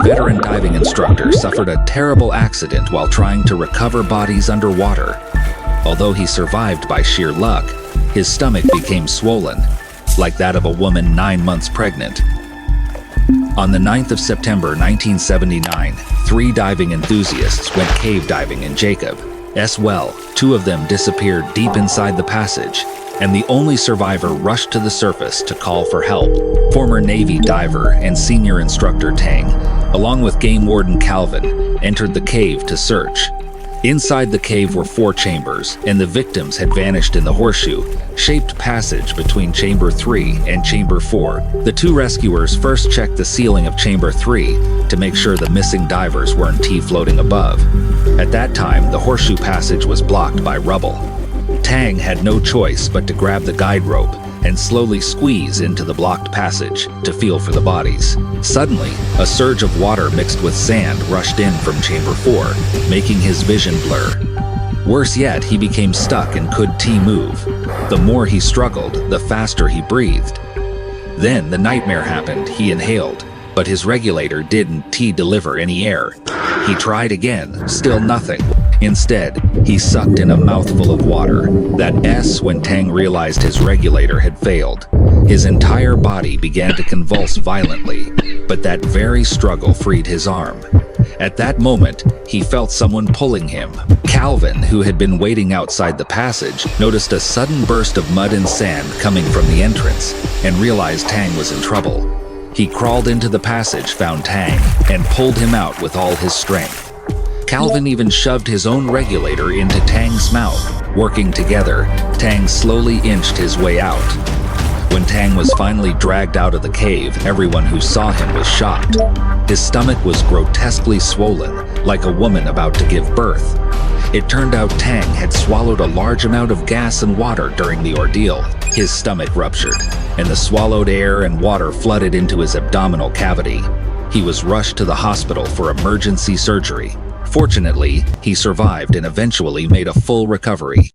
veteran diving instructor suffered a terrible accident while trying to recover bodies underwater. Although he survived by sheer luck, his stomach became swollen, like that of a woman 9 months pregnant. On the 9th of September 1979, 3 diving enthusiasts went cave diving in Jacob's well. 2 of them disappeared deep inside the passage, and the only survivor rushed to the surface to call for help. Former Navy diver and senior instructor Tang, along with game warden Calvin, entered the cave to search. Inside the cave were 4 chambers, and the victims had vanished in the horseshoe-shaped passage between Chamber 3 and Chamber 4. The 2 rescuers first checked the ceiling of Chamber 3 to make sure the missing divers weren't floating above. At that time, the horseshoe passage was blocked by rubble. Tang had no choice but to grab the guide rope and slowly squeeze into the blocked passage to feel for the bodies. Suddenly, a surge of water mixed with sand rushed in from Chamber 4, making his vision blur. Worse yet, he became stuck and couldn't move. The more he struggled, the faster he breathed. Then the nightmare happened. He inhaled, but his regulator didn't deliver any air. He tried again, still nothing. Instead, he sucked in a mouthful of water. That's when Tang realized his regulator had failed. His entire body began to convulse violently, but that very struggle freed his arm. At that moment, he felt someone pulling him. Calvin, who had been waiting outside the passage, noticed a sudden burst of mud and sand coming from the entrance and realized Tang was in trouble. He crawled into the passage, found Tang, and pulled him out with all his strength. Calvin even shoved his own regulator into Tang's mouth. Working together, Tang slowly inched his way out. When Tang was finally dragged out of the cave, everyone who saw him was shocked. His stomach was grotesquely swollen, like a woman about to give birth. It turned out Tang had swallowed a large amount of gas and water during the ordeal. His stomach ruptured, and the swallowed air and water flooded into his abdominal cavity. He was rushed to the hospital for emergency surgery. Fortunately, he survived and eventually made a full recovery.